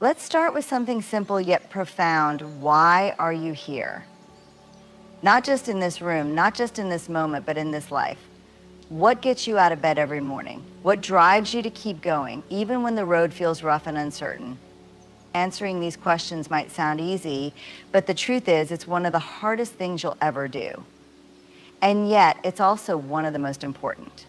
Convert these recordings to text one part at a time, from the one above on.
Let's start with something simple yet profound. Why are you here? Not just in this room, not just in this moment, but in this life. What gets you out of bed every morning? What drives you to keep going, even when the road feels rough and uncertain? Answering these questions might sound easy, but the truth is, it's one of the hardest things you'll ever do. And yet, it's also one of the most important.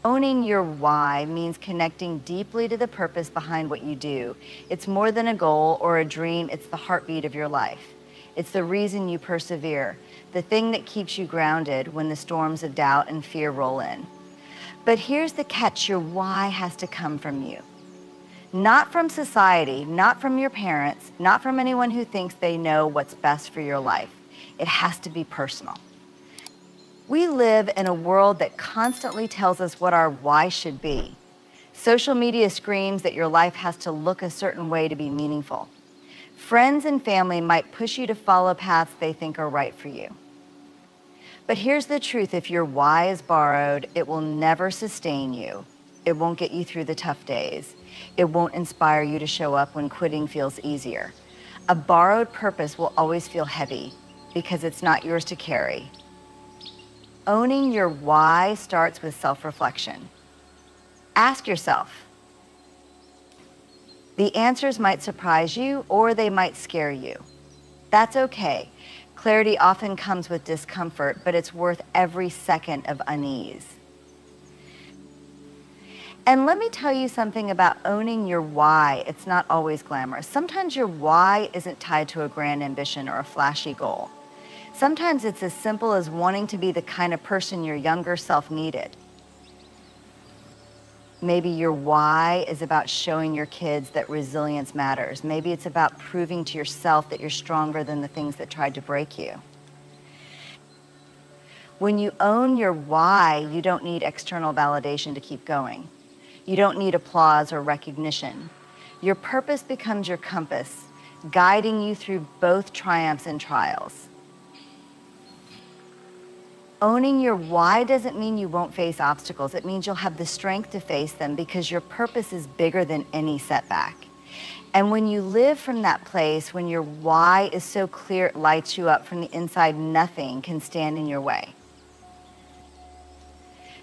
Owning your why means connecting deeply to the purpose behind what you do. It's more than a goal or a dream, it's the heartbeat of your life. It's the reason you persevere, the thing that keeps you grounded when the storms of doubt and fear roll in. But here's the catch, your why has to come from you. Not from society, not from your parents, not from anyone who thinks they know what's best for your life. It has to be personal. We live in a world that constantly tells us what our why should be. Social media screams that your life has to look a certain way to be meaningful. Friends and family might push you to follow paths they think are right for you. But here's the truth, if your why is borrowed, it will never sustain you. It won't get you through the tough days. It won't inspire you to show up when quitting feels easier. A borrowed purpose will always feel heavy because it's not yours to carry. Owning your why starts with self-reflection. Ask yourself. The answers might surprise you or they might scare you. That's okay. Clarity often comes with discomfort, but it's worth every second of unease. And let me tell you something about owning your why. It's not always glamorous. Sometimes your why isn't tied to a grand ambition or a flashy goal. Sometimes it's as simple as wanting to be the kind of person your younger self needed. Maybe your why is about showing your kids that resilience matters. Maybe it's about proving to yourself that you're stronger than the things that tried to break you. When you own your why, you don't need external validation to keep going. You don't need applause or recognition. Your purpose becomes your compass, guiding you through both triumphs and trials. Owning your why doesn't mean you won't face obstacles. It means you'll have the strength to face them because your purpose is bigger than any setback. And when you live from that place, when your why is so clear it lights you up from the inside, nothing can stand in your way.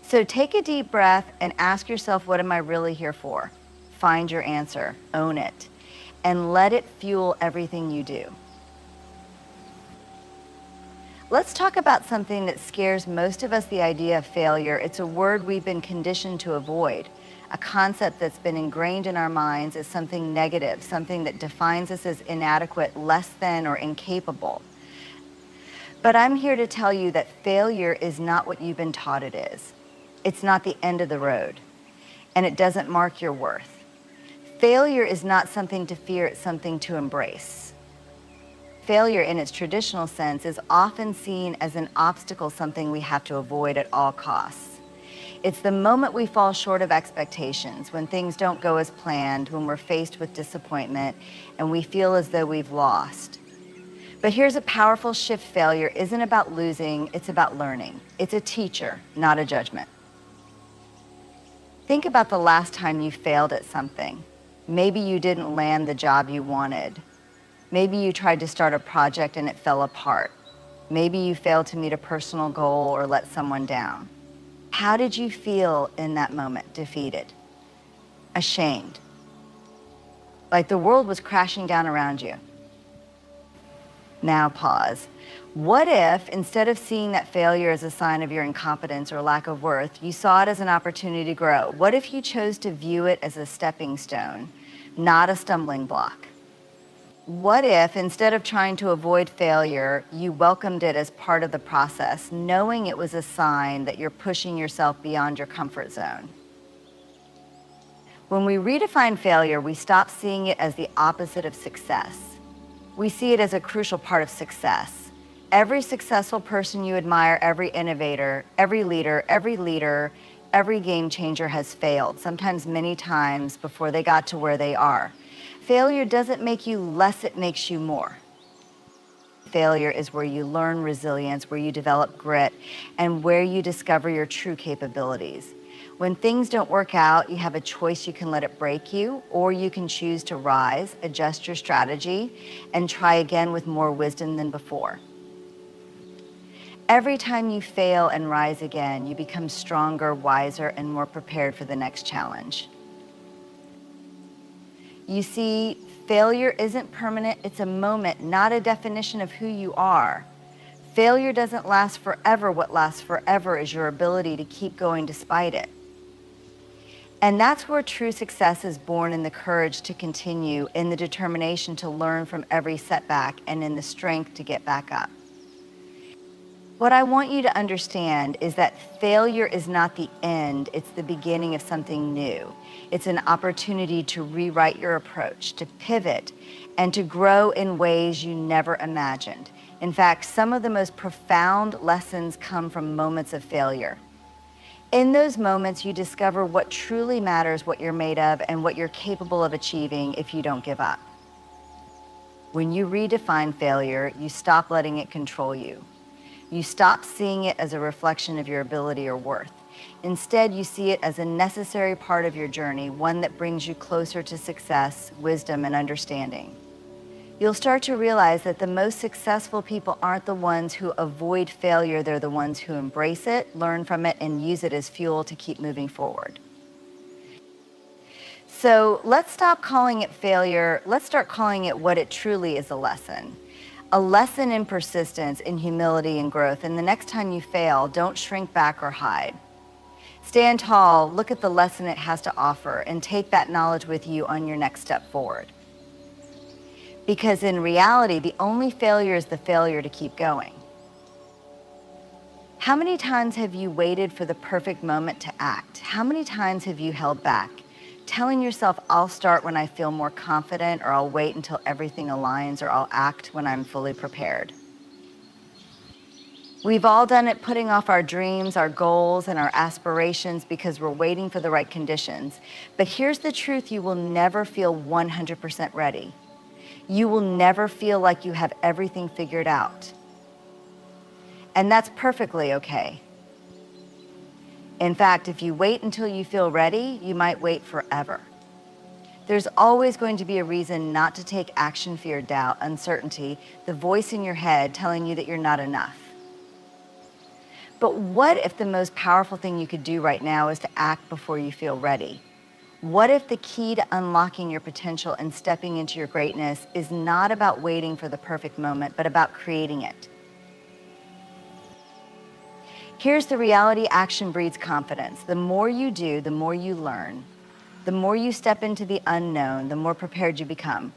So take a deep breath and ask yourself, what am I really here for? Find your answer, own it, and let it fuel everything you do. Let's talk about something that scares most of us, the idea of failure. It's a word we've been conditioned to avoid, a concept that's been ingrained in our minds as something negative, something that defines us as inadequate, less than, or incapable. But I'm here to tell you that failure is not what you've been taught it is. It's not the end of the road, and it doesn't mark your worth. Failure is not something to fear, it's something to embrace. Failure in its traditional sense is often seen as an obstacle, something we have to avoid at all costs. It's the moment we fall short of expectations, when things don't go as planned, when we're faced with disappointment, and we feel as though we've lost. But here's a powerful shift. Failure isn't about losing, it's about learning. It's a teacher, not a judgment. Think about the last time you failed at something. Maybe you didn't land the job you wanted. Maybe you tried to start a project and it fell apart. Maybe you failed to meet a personal goal or let someone down. How did you feel in that moment? Defeated, ashamed, like the world was crashing down around you. Now pause. What if, instead of seeing that failure as a sign of your incompetence or lack of worth, you saw it as an opportunity to grow? What if you chose to view it as a stepping stone, not a stumbling block? What if, instead of trying to avoid failure, you welcomed it as part of the process, knowing it was a sign that you're pushing yourself beyond your comfort zone? When we redefine failure, we stop seeing it as the opposite of success. We see it as a crucial part of success. Every successful person you admire, every innovator, every leader, every game changer has failed, sometimes many times before they got to where they are. Failure doesn't make you less, it makes you more. Failure is where you learn resilience, where you develop grit, and where you discover your true capabilities. When things don't work out, you have a choice. You can let it break you, or you can choose to rise, adjust your strategy, and try again with more wisdom than before. Every time you fail and rise again, you become stronger, wiser, and more prepared for the next challenge. You see, failure isn't permanent. It's a moment, not a definition of who you are. Failure doesn't last forever. What lasts forever is your ability to keep going despite it. And that's where true success is born, in the courage to continue, in the determination to learn from every setback, and in the strength to get back up. What I want you to understand is that failure is not the end, it's the beginning of something new. It's an opportunity to rewrite your approach, to pivot, and to grow in ways you never imagined. In fact, some of the most profound lessons come from moments of failure. In those moments, you discover what truly matters, what you're made of, and what you're capable of achieving if you don't give up. When you redefine failure, you stop letting it control you. You stop seeing it as a reflection of your ability or worth. Instead, you see it as a necessary part of your journey, one that brings you closer to success, wisdom, and understanding. You'll start to realize that the most successful people aren't the ones who avoid failure. They're the ones who embrace it, learn from it, and use it as fuel to keep moving forward. So let's stop calling it failure. Let's start calling it what it truly is: a lesson. A lesson in persistence, in humility and growth. And the next time you fail, don't shrink back or hide. Stand tall, look at the lesson it has to offer, and take that knowledge with you on your next step forward. Because in reality, the only failure is the failure to keep going. How many times have you waited for the perfect moment to act? How many times have you held back, telling yourself, I'll start when I feel more confident, or I'll wait until everything aligns, or I'll act when I'm fully prepared? We've all done it, putting off our dreams, our goals, and our aspirations because we're waiting for the right conditions. But here's the truth: you will never feel 100% ready. You will never feel like you have everything figured out. And that's perfectly okay. In fact, if you wait until you feel ready, you might wait forever. There's always going to be a reason not to take action: fear, doubt, uncertainty, the voice in your head telling you that you're not enough. But what if the most powerful thing you could do right now is to act before you feel ready? What if the key to unlocking your potential and stepping into your greatness is not about waiting for the perfect moment, but about creating it? Here's the reality: action breeds confidence. The more you do, the more you learn. The more you step into the unknown, the more prepared you become.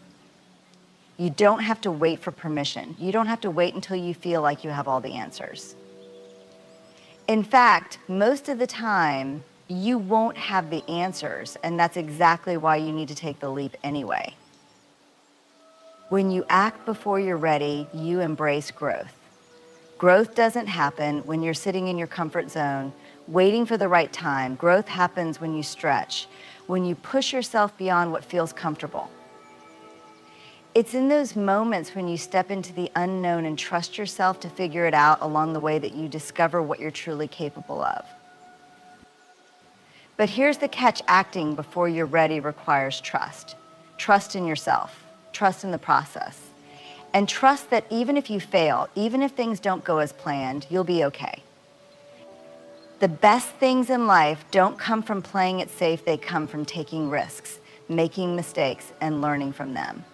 You don't have to wait for permission. You don't have to wait until you feel like you have all the answers. In fact, most of the time, you won't have the answers, and that's exactly why you need to take the leap anyway. When you act before you're ready, you embrace growth. Growth doesn't happen when you're sitting in your comfort zone, waiting for the right time. Growth happens when you stretch, when you push yourself beyond what feels comfortable. It's in those moments when you step into the unknown and trust yourself to figure it out along the way that you discover what you're truly capable of. But here's the catch: acting before you're ready requires trust. Trust in yourself, trust in the process, and trust that even if you fail, even if things don't go as planned, you'll be okay. The best things in life don't come from playing it safe. They come from taking risks, making mistakes, and learning from them.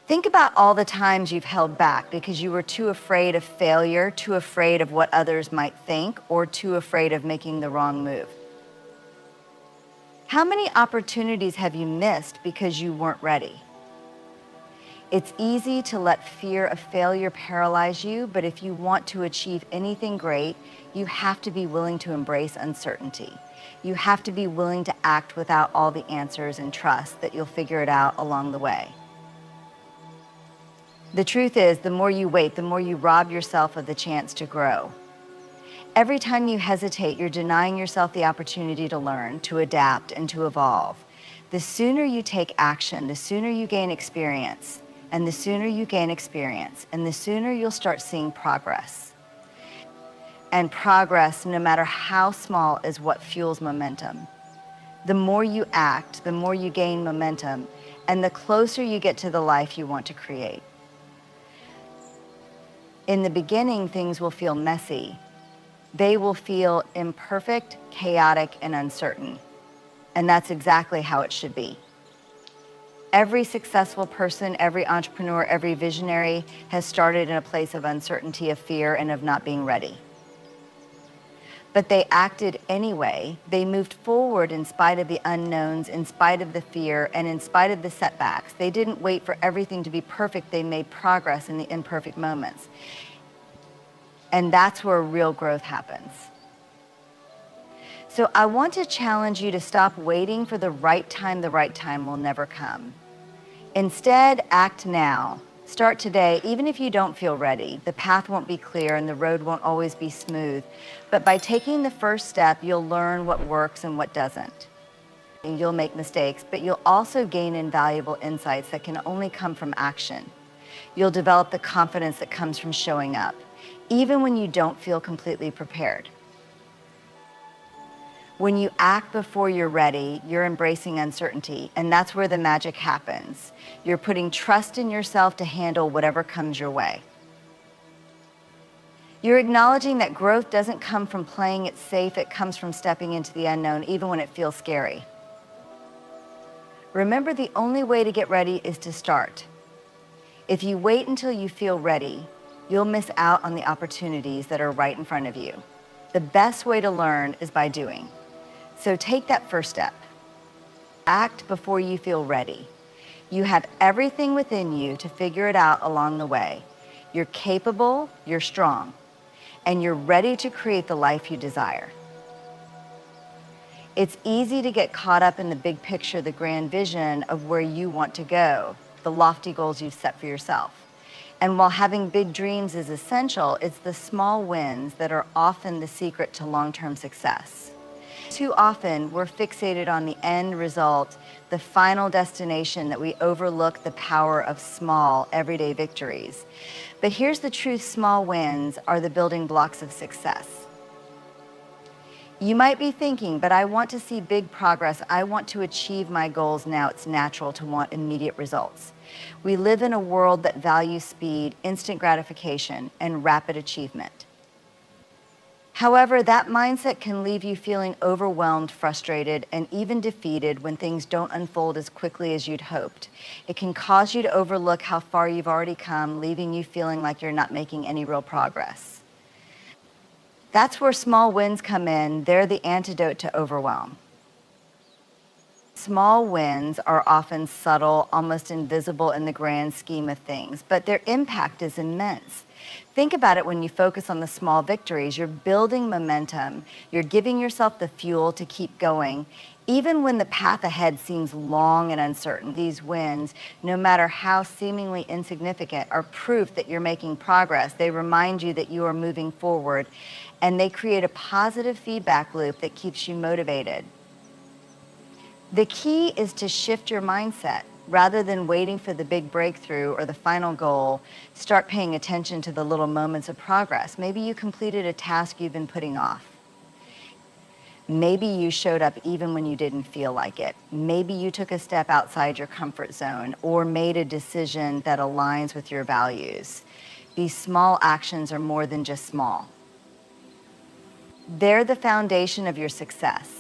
Think about all the times you've held back because you were too afraid of failure, too afraid of what others might think, or too afraid of making the wrong move. How many opportunities have you missed because you weren't ready? It's easy to let fear of failure paralyze you, but if you want to achieve anything great, you have to be willing to embrace uncertainty. You have to be willing to act without all the answers and trust that you'll figure it out along the way. The truth is, the more you wait, the more you rob yourself of the chance to grow. Every time you hesitate, you're denying yourself the opportunity to learn, to adapt, and to evolve. The sooner you take action, the sooner you gain experience, and the sooner you gain experience, and the sooner you'll start seeing progress. And progress, no matter how small, is what fuels momentum. The more you act, the more you gain momentum, and the closer you get to the life you want to create. In the beginning, things will feel messy. They will feel imperfect, chaotic, and uncertain. And that's exactly how it should be. Every successful person, every entrepreneur, every visionary has started in a place of uncertainty, of fear, and of not being ready. But they acted anyway. They moved forward in spite of the unknowns, in spite of the fear, and in spite of the setbacks. They didn't wait for everything to be perfect. They made progress in the imperfect moments. And that's where real growth happens. So I want to challenge you to stop waiting for the right time. The right time will never come. Instead, act now. Start today, even if you don't feel ready. The path won't be clear and the road won't always be smooth. But by taking the first step, you'll learn what works and what doesn't. And you'll make mistakes, but you'll also gain invaluable insights that can only come from action. You'll develop the confidence that comes from showing up, even when you don't feel completely prepared. When you act before you're ready, you're embracing uncertainty, and that's where the magic happens. You're putting trust in yourself to handle whatever comes your way. You're acknowledging that growth doesn't come from playing it safe, it comes from stepping into the unknown, even when it feels scary. Remember, the only way to get ready is to start. If you wait until you feel ready, you'll miss out on the opportunities that are right in front of you. The best way to learn is by doing. So take that first step. Act before you feel ready. You have everything within you to figure it out along the way. You're capable, you're strong, and you're ready to create the life you desire. It's easy to get caught up in the big picture, the grand vision of where you want to go, the lofty goals you've set for yourself. And while having big dreams is essential, it's the small wins that are often the secret to long-term success. Too often, we're fixated on the end result, the final destination, that we overlook the power of small, everyday victories. But here's the truth: small wins are the building blocks of success. You might be thinking, but I want to see big progress. I want to achieve my goals now. It's natural to want immediate results. We live in a world that values speed, instant gratification, and rapid achievement. However, that mindset can leave you feeling overwhelmed, frustrated, and even defeated when things don't unfold as quickly as you'd hoped. It can cause you to overlook how far you've already come, leaving you feeling like you're not making any real progress. That's where small wins come in. They're the antidote to overwhelm. Small wins are often subtle, almost invisible in the grand scheme of things, but their impact is immense. Think about it. When you focus on the small victories, you're building momentum. You're giving yourself the fuel to keep going. Even when the path ahead seems long and uncertain, these wins, no matter how seemingly insignificant, are proof that you're making progress. They remind you that you are moving forward, and they create a positive feedback loop that keeps you motivated. The key is to shift your mindset. Rather than waiting for the big breakthrough or the final goal, start paying attention to the little moments of progress. Maybe you completed a task you've been putting off. Maybe you showed up even when you didn't feel like it. Maybe you took a step outside your comfort zone or made a decision that aligns with your values. These small actions are more than just small. They're the foundation of your success.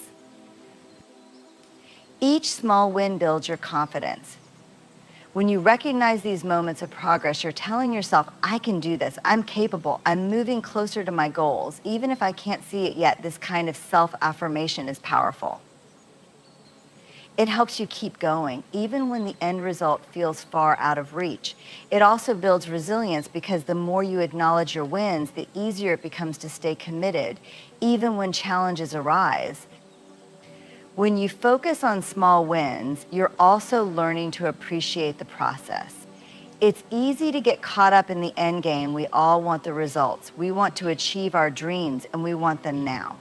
Each small win builds your confidence. When you recognize these moments of progress, you're telling yourself, I can do this, I'm capable, I'm moving closer to my goals. Even if I can't see it yet, this kind of self-affirmation is powerful. It helps you keep going, even when the end result feels far out of reach. It also builds resilience, because the more you acknowledge your wins, the easier it becomes to stay committed, even when challenges arise. When you focus on small wins, you're also learning to appreciate the process. It's easy to get caught up in the end game. We all want the results. We want to achieve our dreams, and we want them now.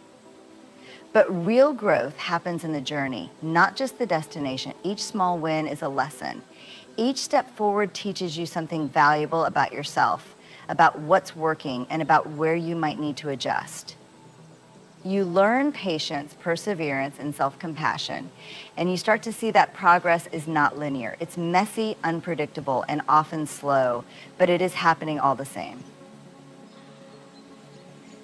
But real growth happens in the journey, not just the destination. Each small win is a lesson. Each step forward teaches you something valuable about yourself, about what's working, and about where you might need to adjust. You learn patience, perseverance, and self-compassion, and you start to see that progress is not linear. It's messy, unpredictable, and often slow, but it is happening all the same.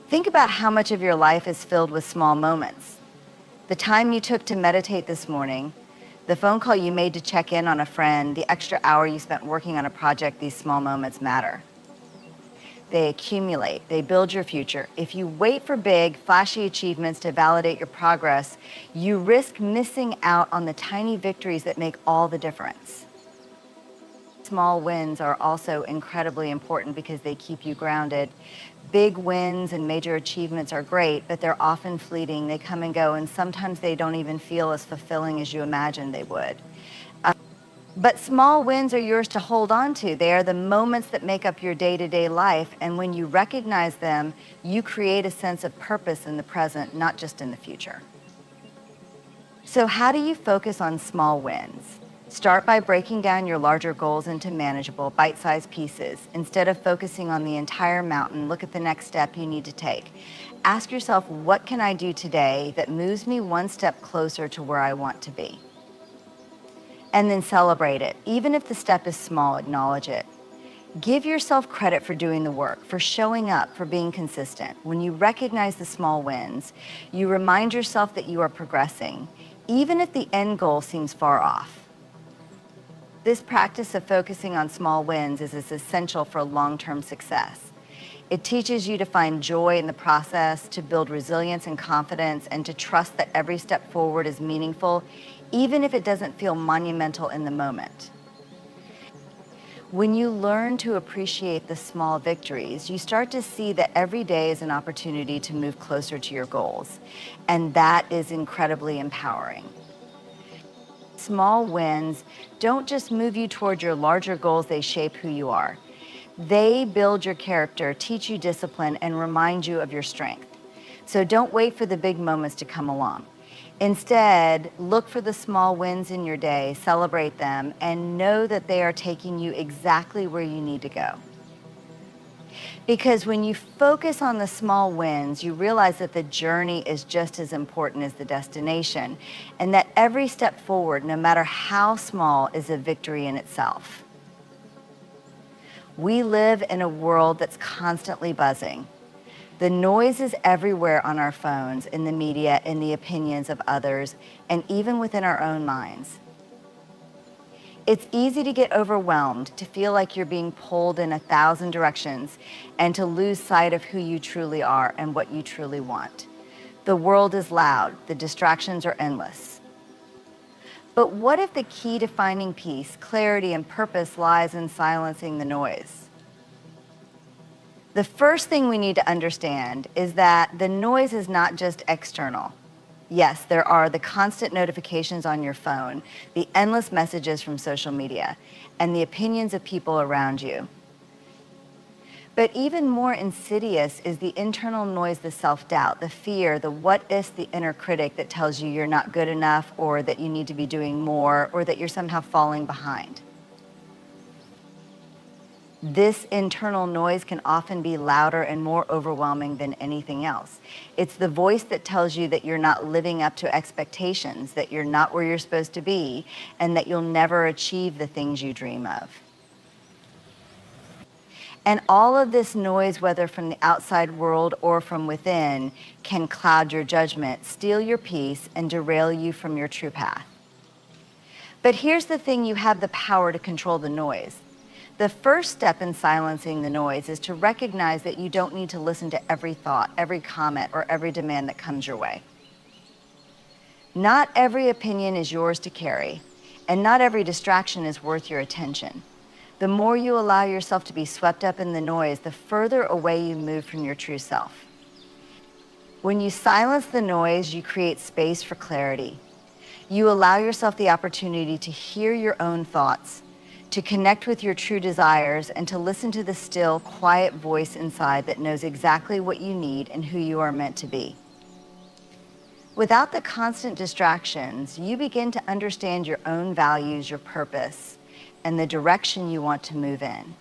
Think about how much of your life is filled with small moments. The time you took to meditate this morning, the phone call you made to check in on a friend, the extra hour you spent working on a project. These small moments matter. They accumulate, they build your future. If you wait for big, flashy achievements to validate your progress, you risk missing out on the tiny victories that make all the difference. Small wins are also incredibly important because they keep you grounded. Big wins and major achievements are great, but they're often fleeting. They come and go, and sometimes they don't even feel as fulfilling as you imagined they would. But small wins are yours to hold on to. They are the moments that make up your day-to-day life, and when you recognize them, you create a sense of purpose in the present, not just in the future. So how do you focus on small wins? Start by breaking down your larger goals into manageable, bite-sized pieces. Instead of focusing on the entire mountain, look at the next step you need to take. Ask yourself, what can I do today that moves me one step closer to where I want to be? And then celebrate it. Even if the step is small, acknowledge it. Give yourself credit for doing the work, for showing up, for being consistent. When you recognize the small wins, you remind yourself that you are progressing, even if the end goal seems far off. This practice of focusing on small wins is as essential for long-term success. It teaches you to find joy in the process, to build resilience and confidence, and to trust that every step forward is meaningful, even if it doesn't feel monumental in the moment. When you learn to appreciate the small victories, you start to see that every day is an opportunity to move closer to your goals, and that is incredibly empowering. Small wins don't just move you toward your larger goals, they shape who you are. They build your character, teach you discipline, and remind you of your strength. So don't wait for the big moments to come along. Instead, look for the small wins in your day, celebrate them, and know that they are taking you exactly where you need to go. Because when you focus on the small wins, you realize that the journey is just as important as the destination, and that every step forward, no matter how small, is a victory in itself. We live in a world that's constantly buzzing. The noise is everywhere on our phones, in the media, in the opinions of others, and even within our own minds. It's easy to get overwhelmed, to feel like you're being pulled in 1,000 directions, and to lose sight of who you truly are and what you truly want. The world is loud, the distractions are endless. But what if the key to finding peace, clarity, and purpose lies in silencing the noise? The first thing we need to understand is that the noise is not just external. Yes, there are the constant notifications on your phone, the endless messages from social media, and the opinions of people around you. But even more insidious is the internal noise, the self-doubt, the fear, the what-ifs, the inner critic that tells you you're not good enough, or that you need to be doing more, or that you're somehow falling behind. This internal noise can often be louder and more overwhelming than anything else. It's the voice that tells you that you're not living up to expectations, that you're not where you're supposed to be, and that you'll never achieve the things you dream of. And all of this noise, whether from the outside world or from within, can cloud your judgment, steal your peace, and derail you from your true path. But here's the thing: you have the power to control the noise. The first step in silencing the noise is to recognize that you don't need to listen to every thought, every comment, or every demand that comes your way. Not every opinion is yours to carry, and not every distraction is worth your attention. The more you allow yourself to be swept up in the noise, the further away you move from your true self. When you silence the noise, you create space for clarity. You allow yourself the opportunity to hear your own thoughts, to connect with your true desires, and to listen to the still, quiet voice inside that knows exactly what you need and who you are meant to be. Without the constant distractions, you begin to understand your own values, your purpose, and the direction you want to move in.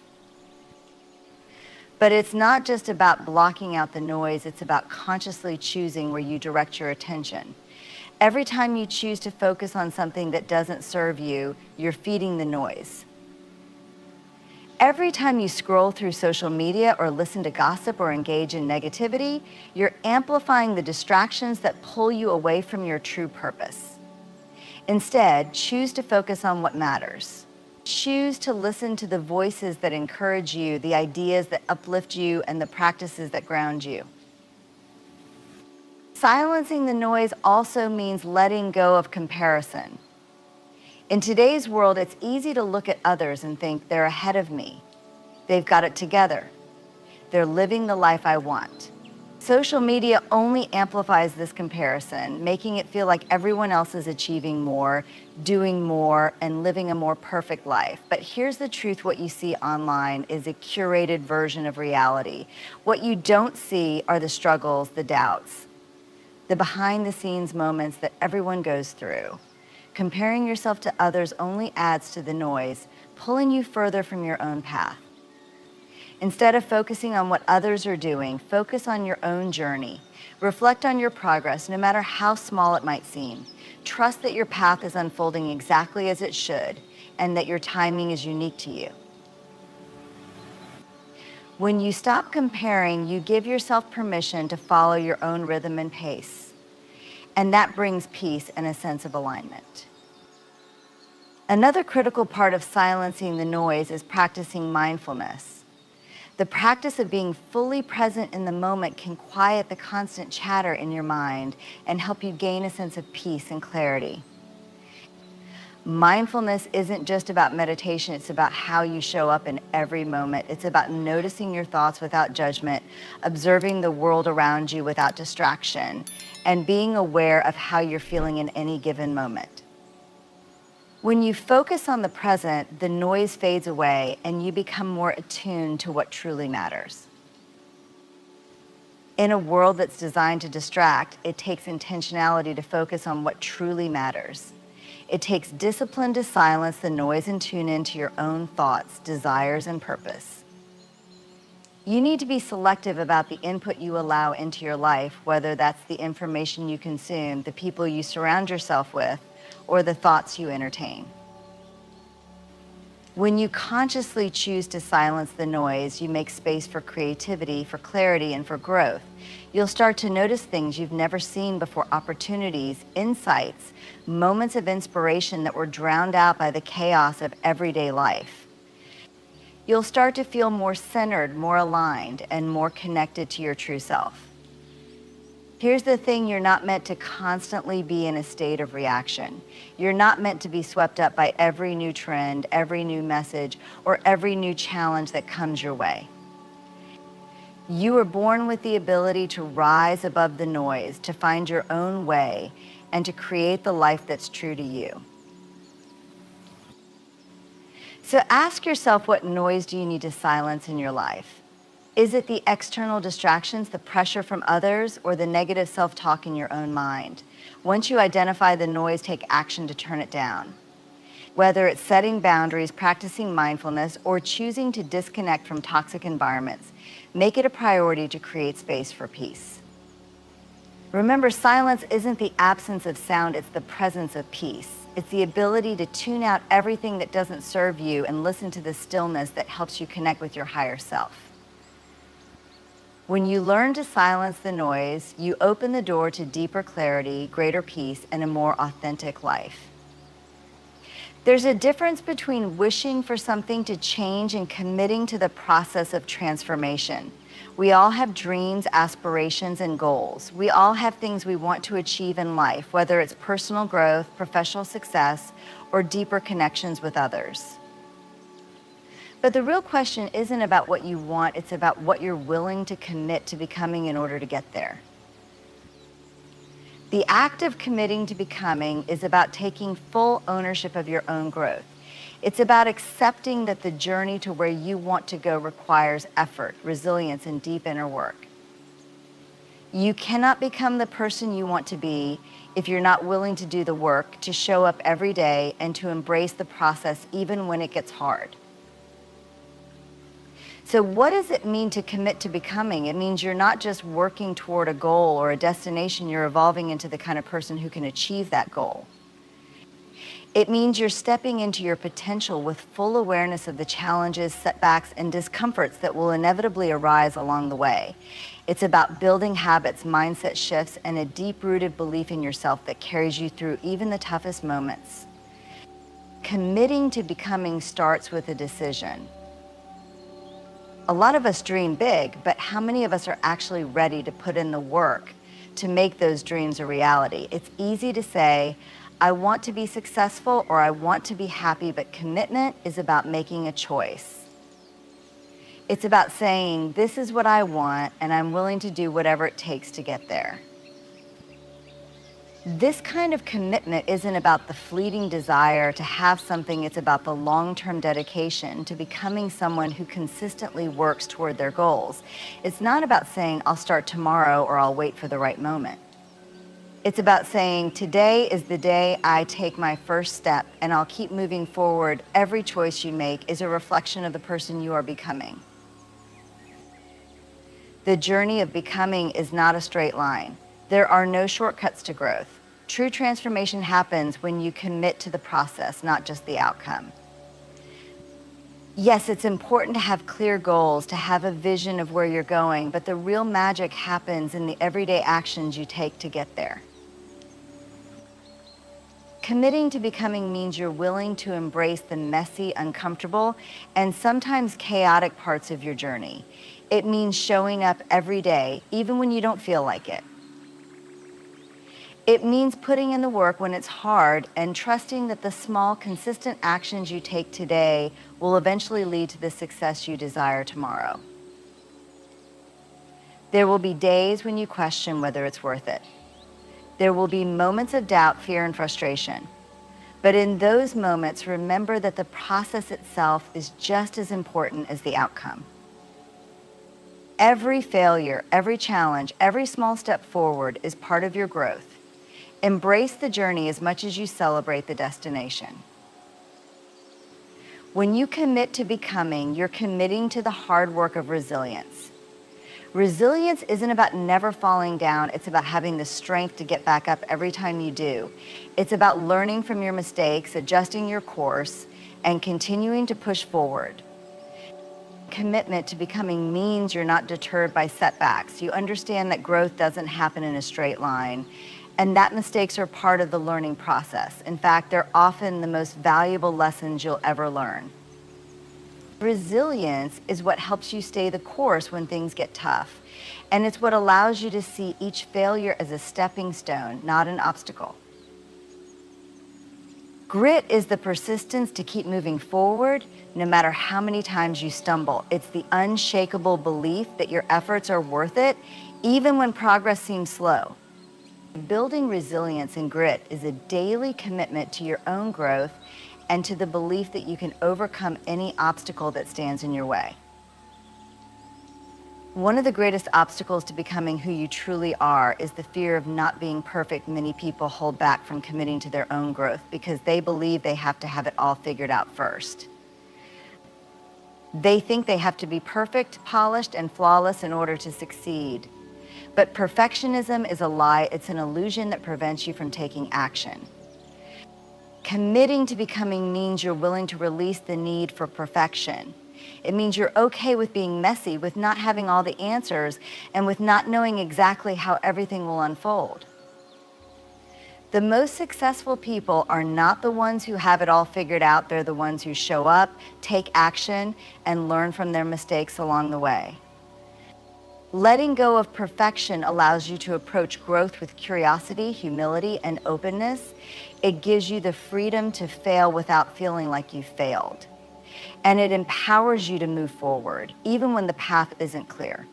But it's not just about blocking out the noise, it's about consciously choosing where you direct your attention. Every time you choose to focus on something that doesn't serve you, you're feeding the noise. Every time you scroll through social media or listen to gossip or engage in negativity, you're amplifying the distractions that pull you away from your true purpose. Instead, choose to focus on what matters. Choose to listen to the voices that encourage you, the ideas that uplift you, and the practices that ground you. Silencing the noise also means letting go of comparison. In today's world, it's easy to look at others and think they're ahead of me. They've got it together. They're living the life I want. Social media only amplifies this comparison, making it feel like everyone else is achieving more, doing more, and living a more perfect life. But here's the truth: what you see online is a curated version of reality. What you don't see are the struggles, the doubts, the behind-the-scenes moments that everyone goes through. Comparing yourself to others only adds to the noise, pulling you further from your own path. Instead of focusing on what others are doing, focus on your own journey. Reflect on your progress, no matter how small it might seem. Trust that your path is unfolding exactly as it should, and that your timing is unique to you. When you stop comparing, you give yourself permission to follow your own rhythm and pace. And that brings peace and a sense of alignment. Another critical part of silencing the noise is practicing mindfulness. The practice of being fully present in the moment can quiet the constant chatter in your mind and help you gain a sense of peace and clarity. Mindfulness isn't just about meditation, it's about how you show up in every moment. It's about noticing your thoughts without judgment, observing the world around you without distraction, and being aware of how you're feeling in any given moment. When you focus on the present, the noise fades away and you become more attuned to what truly matters. In a world that's designed to distract, it takes intentionality to focus on what truly matters. It takes discipline to silence the noise and tune into your own thoughts, desires, and purpose. You need to be selective about the input you allow into your life, whether that's the information you consume, the people you surround yourself with, or the thoughts you entertain. When you consciously choose to silence the noise, you make space for creativity, for clarity, and for growth. You'll start to notice things you've never seen before, opportunities, insights, moments of inspiration that were drowned out by the chaos of everyday life. You'll start to feel more centered, more aligned, and more connected to your true self. Here's the thing: you're not meant to constantly be in a state of reaction. You're not meant to be swept up by every new trend, every new message, or every new challenge that comes your way. You were born with the ability to rise above the noise, to find your own way, and to create the life that's true to you. So ask yourself, what noise do you need to silence in your life? Is it the external distractions, the pressure from others, or the negative self-talk in your own mind? Once you identify the noise, take action to turn it down. Whether it's setting boundaries, practicing mindfulness, or choosing to disconnect from toxic environments, make it a priority to create space for peace. Remember, silence isn't the absence of sound, it's the presence of peace. It's the ability to tune out everything that doesn't serve you and listen to the stillness that helps you connect with your higher self. When you learn to silence the noise, you open the door to deeper clarity, greater peace, and a more authentic life. There's a difference between wishing for something to change and committing to the process of transformation. We all have dreams, aspirations, and goals. We all have things we want to achieve in life, whether it's personal growth, professional success, or deeper connections with others. But the real question isn't about what you want, it's about what you're willing to commit to becoming in order to get there. The act of committing to becoming is about taking full ownership of your own growth. It's about accepting that the journey to where you want to go requires effort, resilience, and deep inner work. You cannot become the person you want to be if you're not willing to do the work, to show up every day, and to embrace the process even when it gets hard. So what does it mean to commit to becoming? It means you're not just working toward a goal or a destination, you're evolving into the kind of person who can achieve that goal. It means you're stepping into your potential with full awareness of the challenges, setbacks, and discomforts that will inevitably arise along the way. It's about building habits, mindset shifts, and a deep-rooted belief in yourself that carries you through even the toughest moments. Committing to becoming starts with a decision. A lot of us dream big, but how many of us are actually ready to put in the work to make those dreams a reality? It's easy to say, I want to be successful or I want to be happy, but commitment is about making a choice. It's about saying, this is what I want, and I'm willing to do whatever it takes to get there. This kind of commitment isn't about the fleeting desire to have something, it's about the long-term dedication to becoming someone who consistently works toward their goals. It's not about saying, I'll start tomorrow or I'll wait for the right moment. It's about saying, today is the day I take my first step and I'll keep moving forward. Every choice you make is a reflection of the person you are becoming. The journey of becoming is not a straight line. There are no shortcuts to growth. True transformation happens when you commit to the process, not just the outcome. Yes, it's important to have clear goals, to have a vision of where you're going, but the real magic happens in the everyday actions you take to get there. Committing to becoming means you're willing to embrace the messy, uncomfortable, and sometimes chaotic parts of your journey. It means showing up every day, even when you don't feel like it. It means putting in the work when it's hard and trusting that the small, consistent actions you take today will eventually lead to the success you desire tomorrow. There will be days when you question whether it's worth it. There will be moments of doubt, fear, and frustration. But in those moments, remember that the process itself is just as important as the outcome. Every failure, every challenge, every small step forward is part of your growth. Embrace the journey as much as you celebrate the destination. When you commit to becoming, you're committing to the hard work of resilience. Resilience isn't about never falling down, it's about having the strength to get back up every time you do. It's about learning from your mistakes, adjusting your course, and continuing to push forward. Commitment to becoming means you're not deterred by setbacks. You understand that growth doesn't happen in a straight line, and that mistakes are part of the learning process. In fact, they're often the most valuable lessons you'll ever learn. Resilience is what helps you stay the course when things get tough, and it's what allows you to see each failure as a stepping stone, not an obstacle. Grit is the persistence to keep moving forward no matter how many times you stumble. It's the unshakable belief that your efforts are worth it, even when progress seems slow. Building resilience and grit is a daily commitment to your own growth and to the belief that you can overcome any obstacle that stands in your way. One of the greatest obstacles to becoming who you truly are is the fear of not being perfect. Many people hold back from committing to their own growth because they believe they have to have it all figured out first. They think they have to be perfect, polished, and flawless in order to succeed. But perfectionism is a lie. It's an illusion that prevents you from taking action. Committing to becoming means you're willing to release the need for perfection. It means you're okay with being messy, with not having all the answers, and with not knowing exactly how everything will unfold. The most successful people are not the ones who have it all figured out. They're the ones who show up, take action, and learn from their mistakes along the way. Letting go of perfection allows you to approach growth with curiosity, humility, and openness. It gives you the freedom to fail without feeling like you failed. And it empowers you to move forward, even when the path isn't clear.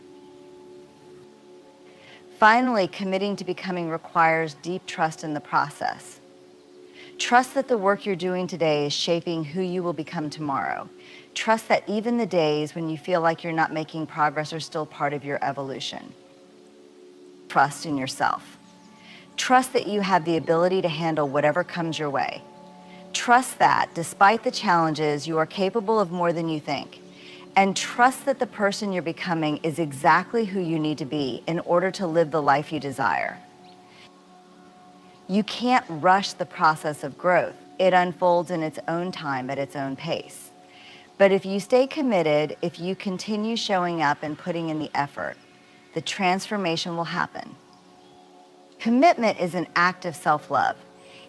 Finally, committing to becoming requires deep trust in the process. Trust that the work you're doing today is shaping who you will become tomorrow. Trust that even the days when you feel like you're not making progress are still part of your evolution. Trust in yourself. Trust that you have the ability to handle whatever comes your way. Trust that, despite the challenges, you are capable of more than you think. And trust that the person you're becoming is exactly who you need to be in order to live the life you desire. You can't rush the process of growth. It unfolds in its own time at its own pace. But if you stay committed, if you continue showing up and putting in the effort, the transformation will happen. Commitment is an act of self-love.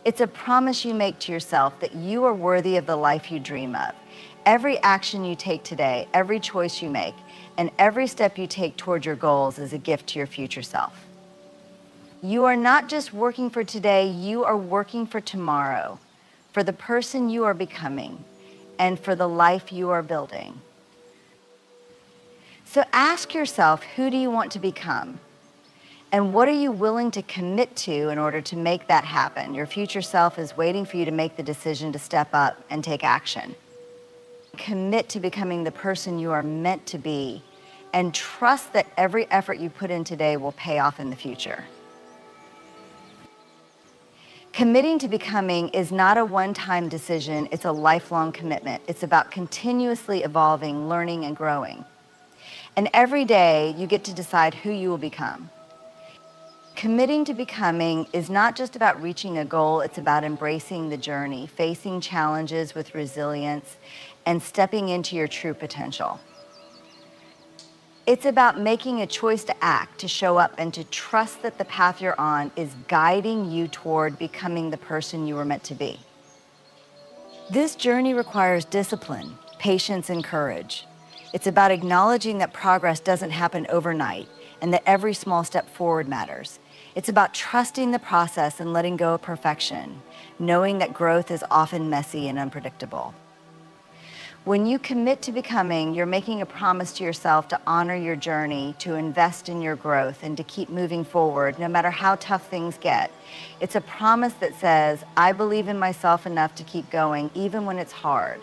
It's a promise you make to yourself that you are worthy of the life you dream of. Every action you take today, every choice you make, and every step you take toward your goals is a gift to your future self. You are not just working for today, you are working for tomorrow, for the person you are becoming, and for the life you are building. So ask yourself, who do you want to become? And what are you willing to commit to in order to make that happen? Your future self is waiting for you to make the decision to step up and take action. Commit to becoming the person you are meant to be, and trust that every effort you put in today will pay off in the future. Committing to becoming is not a one-time decision, it's a lifelong commitment. It's about continuously evolving, learning, and growing. And every day, you get to decide who you will become. Committing to becoming is not just about reaching a goal, it's about embracing the journey, facing challenges with resilience, and stepping into your true potential. It's about making a choice to act, to show up, and to trust that the path you're on is guiding you toward becoming the person you were meant to be. This journey requires discipline, patience, and courage. It's about acknowledging that progress doesn't happen overnight and that every small step forward matters. It's about trusting the process and letting go of perfection, knowing that growth is often messy and unpredictable. When you commit to becoming, you're making a promise to yourself to honor your journey, to invest in your growth, and to keep moving forward, no matter how tough things get. It's a promise that says, I believe in myself enough to keep going, even when it's hard.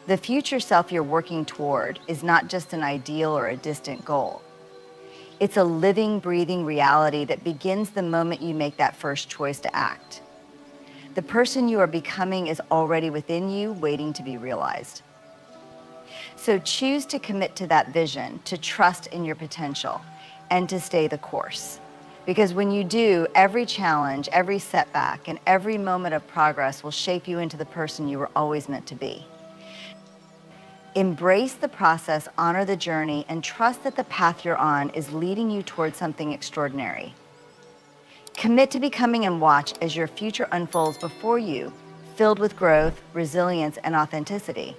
The future self you're working toward is not just an ideal or a distant goal. It's a living, breathing reality that begins the moment you make that first choice to act. The person you are becoming is already within you, waiting to be realized. So choose to commit to that vision, to trust in your potential, and to stay the course. Because when you do, every challenge, every setback, and every moment of progress will shape you into the person you were always meant to be. Embrace the process, honor the journey, and trust that the path you're on is leading you towards something extraordinary. Commit to becoming and watch as your future unfolds before you, filled with growth, resilience, and authenticity.